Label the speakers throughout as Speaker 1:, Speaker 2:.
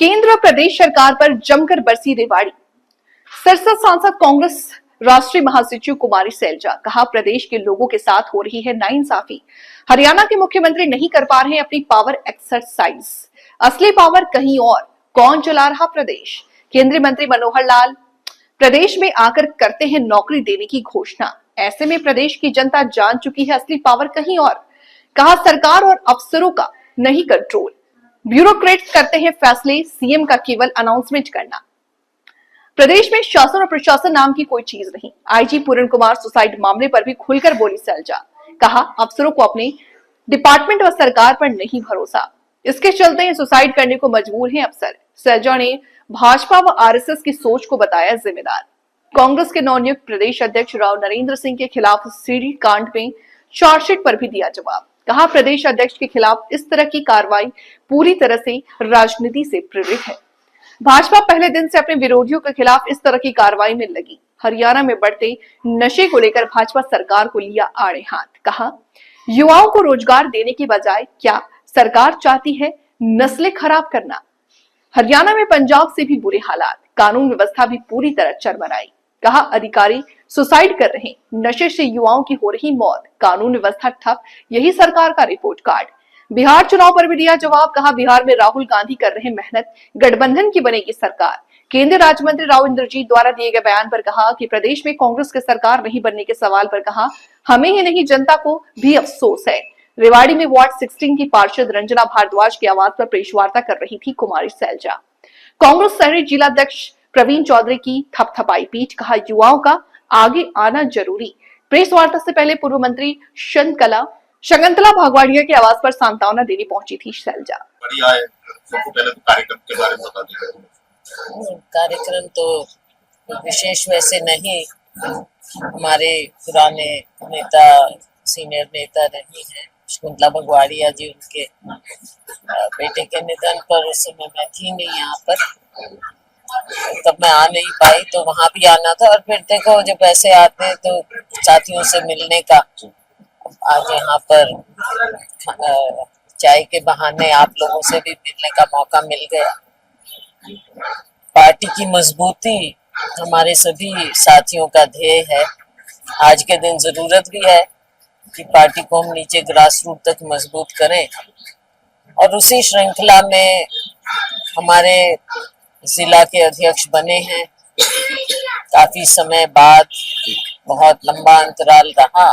Speaker 1: केंद्र और प्रदेश सरकार पर जमकर बरसी रेवाड़ी। संसद सांसद कांग्रेस राष्ट्रीय महासचिव कुमारी सैलजा, कहा प्रदेश के लोगों के साथ हो रही है नाइंसाफी। हरियाणा के मुख्यमंत्री नहीं कर पा रहे हैं अपनी पावर एक्सरसाइज, असली पावर कहीं और। कौन चला रहा प्रदेश? केंद्रीय मंत्री मनोहर लाल प्रदेश में आकर करते हैं नौकरी देने की घोषणा। ऐसे में प्रदेश की जनता जान चुकी है असली पावर कहीं और। कहा सरकार और अफसरों का नहीं कंट्रोल, ब्यूरोक्रेट्स करते हैं फैसले, सीएम का केवल अनाउंसमेंट करना। प्रदेश में शासन और प्रशासन नाम की कोई चीज नहीं। आईजी पूरण कुमार सुसाइड मामले पर भी खुलकर बोली सैलजा। कहा अफसरों को अपने डिपार्टमेंट और सरकार पर नहीं भरोसा, इसके चलते ये सुसाइड करने को मजबूर हैं अफसर। सैलजा ने भाजपा व आरएसएस की सोच को बताया जिम्मेदार। कांग्रेस के नवनियुक्त प्रदेश अध्यक्ष राव नरेंद्र सिंह के खिलाफ सीडी कांड में चार्जशीट पर भी दिया जवाब। कहा प्रदेश अध्यक्ष के खिलाफ इस तरह की कार्रवाई पूरी तरह से राजनीति से प्रेरित है। भाजपा पहले दिन से अपने विरोधियों के खिलाफ इस तरह की कार्रवाई में लगी। हरियाणा में बढ़ते नशे को लेकर भाजपा सरकार को लिया आड़े हाथ। कहा युवाओं को रोजगार देने की बजाय क्या सरकार चाहती है नस्लें खराब करना। हरियाणा में पंजाब से भी बुरे हालात, कानून व्यवस्था भी पूरी तरह चरमराई। कहा अधिकारी सुसाइड कर रहे, नशे से युवाओं की हो रही मौत, कानून व्यवस्था ठप, यही सरकार का रिपोर्ट कार्ड। बिहार चुनाव पर भी दिया जवाब। कहा बिहार में राहुल गांधी कर रहे मेहनत, गठबंधन की बनेगी सरकार। केंद्रीय राज्य मंत्री राव इंद्रजीत द्वारा दिए गए बयान पर कहा कि प्रदेश में कांग्रेस के सरकार नहीं बनने के सवाल पर कहा हमें ही नहीं जनता को भी अफसोस है। रेवाड़ी में वार्ड 16 की पार्षद रंजना भारद्वाज की आवाज पर प्रेस वार्ता कर रही थी कुमारी सैलजा। कांग्रेस शहरी जिलाध्यक्ष प्रवीण चौधरी की थपथपाई पीठ। कहा युवाओं का आगे आना जरूरी। प्रेस वार्ता से पहले पूर्व मंत्री शकुंतला भागवाड़िया की आवाज पर सांत्वना देने पहुंची थी सैलजा।
Speaker 2: सबको पहले तो कार्यक्रम के बारे में बता दीजिए।
Speaker 3: कार्यक्रम तो विशेष वैसे नहीं, हमारे पुराने नेता सीनियर नेता रही हैं शकुंतला भागवाड़िया जी, उनके बेटे के निधन पर उस समय मैं थी नहीं यहाँ पर, तब मैं आ नहीं पाई, तो वहां भी आना था। और फिर देखो जब ऐसे आते हैं तो साथियों से मिलने का, आज यहाँ पर चाय के बहाने आप लोगों से भी मिलने का मौका मिल गया। पार्टी की मजबूती हमारे सभी साथियों का ध्येय है। आज के दिन जरूरत भी है कि पार्टी को हम नीचे ग्रास रूट तक मजबूत करें, और उसी श्रृंखला में हमारे जिला के अध्यक्ष बने हैं। काफी समय बाद बहुत लंबा अंतराल रहा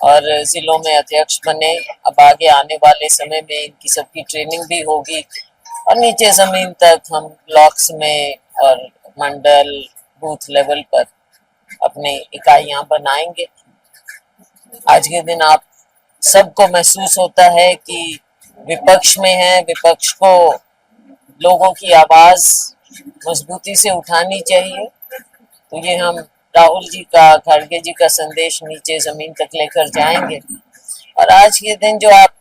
Speaker 3: और जिलों में अध्यक्ष बने। अब आगे आने वाले समय में इनकी सबकी ट्रेनिंग भी होगी और नीचे जमीन तक हम ब्लॉक्स में और मंडल बूथ लेवल पर अपने इकाइयां बनाएंगे। आज के दिन आप सबको महसूस होता है कि विपक्ष में है, विपक्ष को लोगों की आवाज मजबूती से उठानी चाहिए। तो ये हम राहुल जी का, खड़गे जी का संदेश नीचे जमीन तक लेकर जाएंगे। और आज के दिन जो आप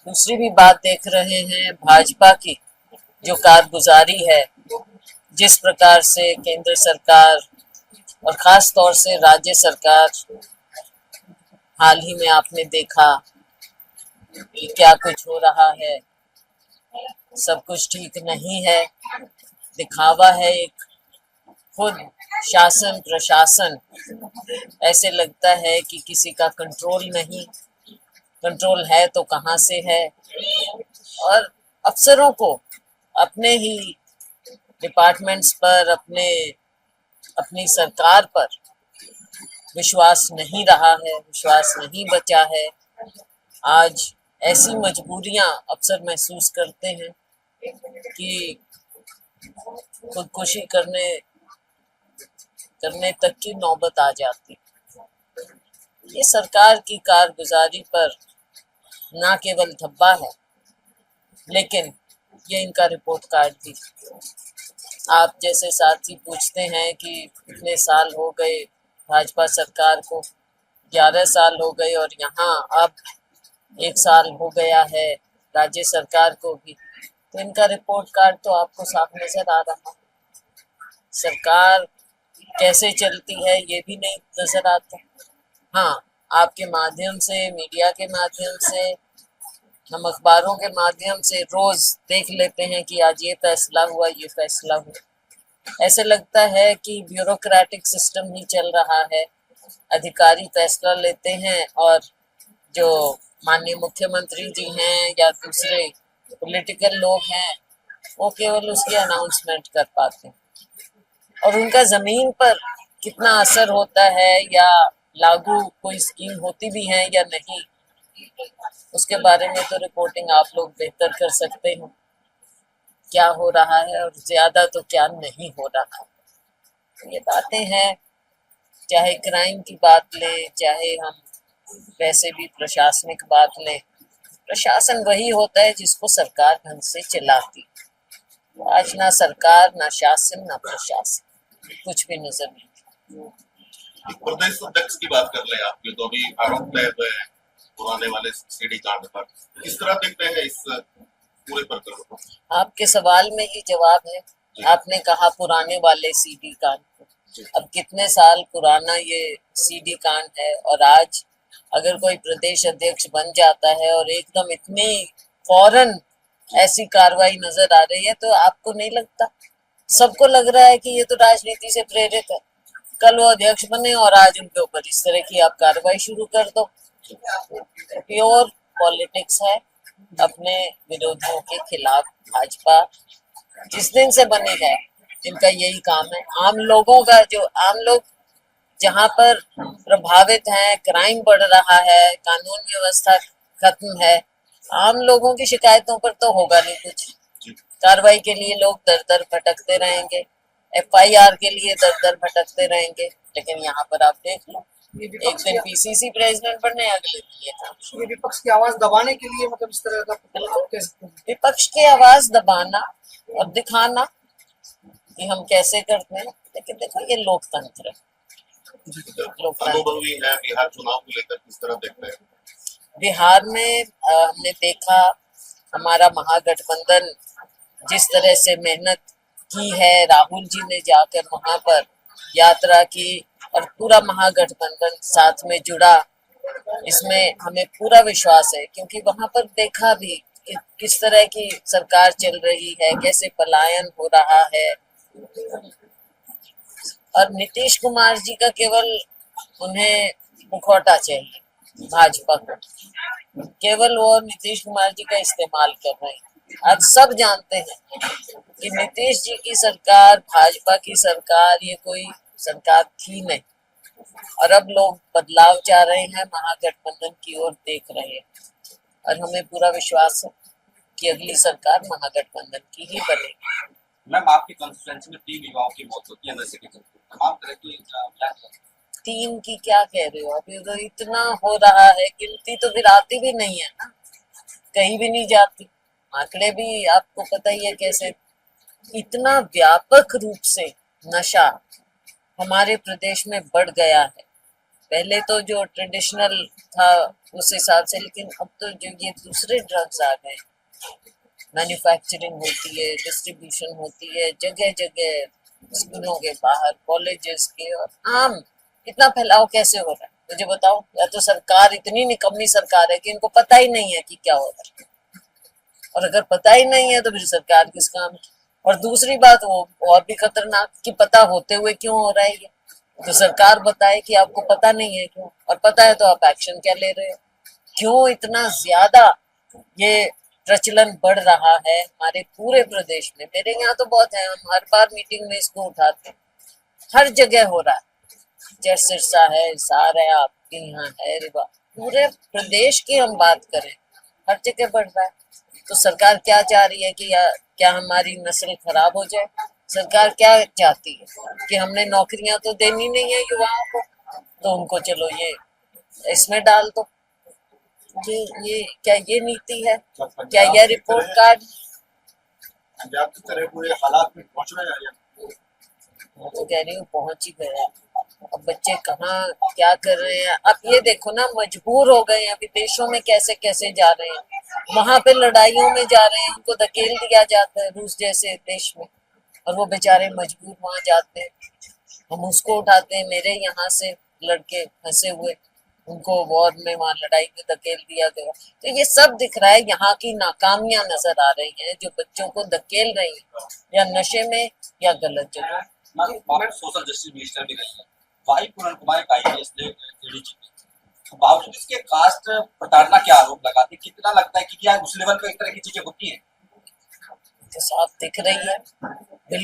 Speaker 3: दूसरी भी बात देख रहे हैं, भाजपा की जो कारगुजारी है, जिस प्रकार से केंद्र सरकार और खास तौर से राज्य सरकार, हाल ही में आपने देखा कि क्या कुछ हो रहा है, सब कुछ ठीक नहीं है, दिखावा है एक। खुद शासन प्रशासन ऐसे लगता है कि किसी का कंट्रोल नहीं, कंट्रोल है तो कहाँ से है। और अफसरों को अपने ही डिपार्टमेंट्स पर, अपनी सरकार पर विश्वास नहीं रहा है, विश्वास नहीं बचा है। आज ऐसी मजबूरियां अफसर महसूस करते हैं कि खुदकुशी करने तक की नौबत आ जाती। ये सरकार की कारगुजारी पर ना केवल धब्बा है, लेकिन ये इनका रिपोर्ट कार्ड भी। आप जैसे साथी पूछते हैं कि कितने साल हो गए भाजपा सरकार को, 11 साल हो गए, और यहाँ अब 1 साल हो गया है राज्य सरकार को भी। तो इनका रिपोर्ट कार्ड तो आपको साफ नजर आ रहा है। सरकार कैसे चलती है ये भी नहीं नजर आता। हाँ, आपके माध्यम से, मीडिया के माध्यम से हम अखबारों के माध्यम से रोज देख लेते हैं कि आज ये फैसला हुआ, ये फैसला हुआ। ऐसे लगता है कि ब्यूरोक्रेटिक सिस्टम ही चल रहा है। अधिकारी फैसला लेते हैं और जो माननीय मुख्यमंत्री जी हैं या दूसरे पॉलिटिकल लोग हैं वो केवल उसकी अनाउंसमेंट कर पाते हैं, और उनका जमीन पर कितना असर होता है या लागू कोई स्कीम होती भी है या नहीं, उसके बारे में तो रिपोर्टिंग आप लोग बेहतर कर सकते हो, क्या हो रहा है और ज्यादा तो क्या नहीं हो रहा। ये बातें हैं, चाहे क्राइम की बात लें, चाहे हम वैसे भी प्रशासनिक बात लें। प्रशासन वही होता है जिसको सरकार ढंग से चलाती। आज ना सरकार, ना शासन, ना प्रशासन, कुछ भी नजर नहीं।
Speaker 2: एक प्रदेश अध्यक्ष की बात कर ले आपके, तो अभी आरोप लगे हुए हैं पुराने वाले सीडी कांड पर, किस तरह देखते हैं इस पूरे प्रकरण को?
Speaker 3: आपके सवाल में ही जवाब है। आपने कहा पुराने वाले सीडी कांड, अब कितने साल पुराना ये सीडी कांड है, और आज अगर कोई प्रदेश अध्यक्ष बन जाता है और एकदम इतनी फौरन ऐसी कार्रवाई नजर आ रही है, तो आपको नहीं लगता, सबको लग रहा है कि ये तो राजनीति से प्रेरित है। कल वो अध्यक्ष बने और आज उनके ऊपर इस तरह की आप कार्रवाई शुरू कर दो। प्योर पॉलिटिक्स है। अपने विरोधियों के खिलाफ भाजपा जिस दिन से बनी है, इनका यही काम है। आम लोगों का, जो आम लोग जहां पर प्रभावित हैं, क्राइम बढ़ रहा है, कानून व्यवस्था खत्म है, आम लोगों की शिकायतों पर तो होगा नहीं कुछ। कार्रवाई के लिए लोग दर दर भटकते रहेंगे, एफआईआर के लिए दर दर भटकते रहेंगे। लेकिन यहाँ पर आप देख लो, एक दिन पीसीसी प्रेसिडेंट बनने, अगले दिन ये काम।
Speaker 4: ये विपक्ष की आवाज दबाने के लिए मतलब इस तरह का कह सकते हैं।
Speaker 3: विपक्ष की आवाज दबाना और दिखाना कि हम कैसे करते हैं, लेकिन देखो ये लोकतंत्र है।
Speaker 2: अनुभवी है बिहार चुनाव को लेकर, किस तरह देखते हैं?
Speaker 3: बिहार में हमने देखा हमारा महागठबंधन जिस तरह से मेहनत की है, राहुल जी ने जाकर वहां पर यात्रा की और पूरा महागठबंधन साथ में जुड़ा, इसमें हमें पूरा विश्वास है, क्योंकि वहां पर देखा भी कि किस तरह की सरकार चल रही है, कैसे पलायन हो रहा है। और नीतीश कुमार जी का केवल उन्हें मुखौटा चाहिए, भाजपा को केवल वो नीतीश कुमार जी का इस्तेमाल कर रहे हैं। आज सब जानते हैं कि नीतीश जी की सरकार, भाजपा की सरकार, ये कोई सरकार थी नहीं, और अब लोग बदलाव चाह रहे हैं, महागठबंधन की ओर देख रहे हैं, और हमें पूरा विश्वास है कि अगली सरकार महागठबंधन की ही बनेगी।
Speaker 5: मैम, आपकी कॉन्स्टिट्यूएंसी में 3 युवाओं की मौत होती है नशे के चलते, तमाम तरह की
Speaker 3: 3 की क्या कह रहे हो? अभी तो इतना हो रहा है, गिनती तो फिर आती भी नहीं है ना, कहीं भी नहीं जाती। आंकड़े भी आपको पता ही है कैसे, इतना व्यापक रूप से नशा हमारे प्रदेश में बढ़ गया है। पहले तो जो ट्रेडिशनल था उस हिसाब से, लेकिन अब तो जो ये दूसरे ड्रग्स आ गए, मैन्युफैक्चरिंग होती है, डिस्ट्रीब्यूशन होती है जगह जगह, स्कूलों के बाहर, कॉलेजेस के, और आम इतना फैलाव कैसे हो रहा है मुझे बताओ? या तो सरकार इतनी निकम्मी सरकार है कि इनको पता ही नहीं है कि क्या हो रहा है, और अगर पता ही नहीं है तो फिर सरकार किस काम की। और दूसरी बात वो और भी खतरनाक कि पता होते हुए क्यों हो रहा है ये, तो सरकार बताए कि आपको पता नहीं है क्यों, और पता है तो आप एक्शन क्या ले रहे हो? क्यों इतना ज्यादा ये प्रचलन बढ़ रहा है हमारे पूरे प्रदेश में? मेरे यहाँ तो बहुत है, हम हर बार मीटिंग में इसको उठाते हैं, हर जगह हो रहा है, चाहे सिरसा है, हिसार है, आपके यहाँ है, रिवा, पूरे प्रदेश की हम बात करें, हर जगह बढ़ रहा है। तो सरकार क्या चाह रही है कि क्या हमारी नस्ल खराब हो जाए? सरकार क्या चाहती है कि हमने नौकरियां तो देनी नहीं है युवाओं को, तो उनको चलो ये इसमें डाल दो। ये क्या ये नीति है? क्या यह रिपोर्ट कार्ड?
Speaker 2: पंजाब की तरह पूरे हालात में पहुंच रहे हैं।
Speaker 3: मैं तो कह रही हूँ पहुंच ही गया। अब बच्चे कहाँ क्या कर रहे हैं? अब ये देखो ना, मजबूर हो गए हैं, विदेशों में कैसे कैसे जा रहे हैं, वहां पे लड़ाइयों में जा रहे हैं, उनको धकेल दिया जाता है रूस जैसे देश में, और वो बेचारे मजबूर वहां जाते हैं। हम उसको उठाते हैं, मेरे यहाँ से लड़के फंसे हुए, उनको वॉर में वहां लड़ाई में धकेल दिया गया। तो ये सब दिख रहा है, यहाँ की नाकामियां नजर आ रही हैं जो बच्चों को धकेल रही हैं या नशे में या गलत जगह।
Speaker 5: मैम सोशल जस्टिस मिनिस्टर भी रही है, वाई पूरन कुमार का IAS ADG, बावजूद इसके कास्ट प्रताड़ना के आरोप लगाते, कितना लगता है कि क्या उस लेवल पे इस तरह की चीजें होती हैं?
Speaker 3: तो साफ दिख रही है, बिल्कुल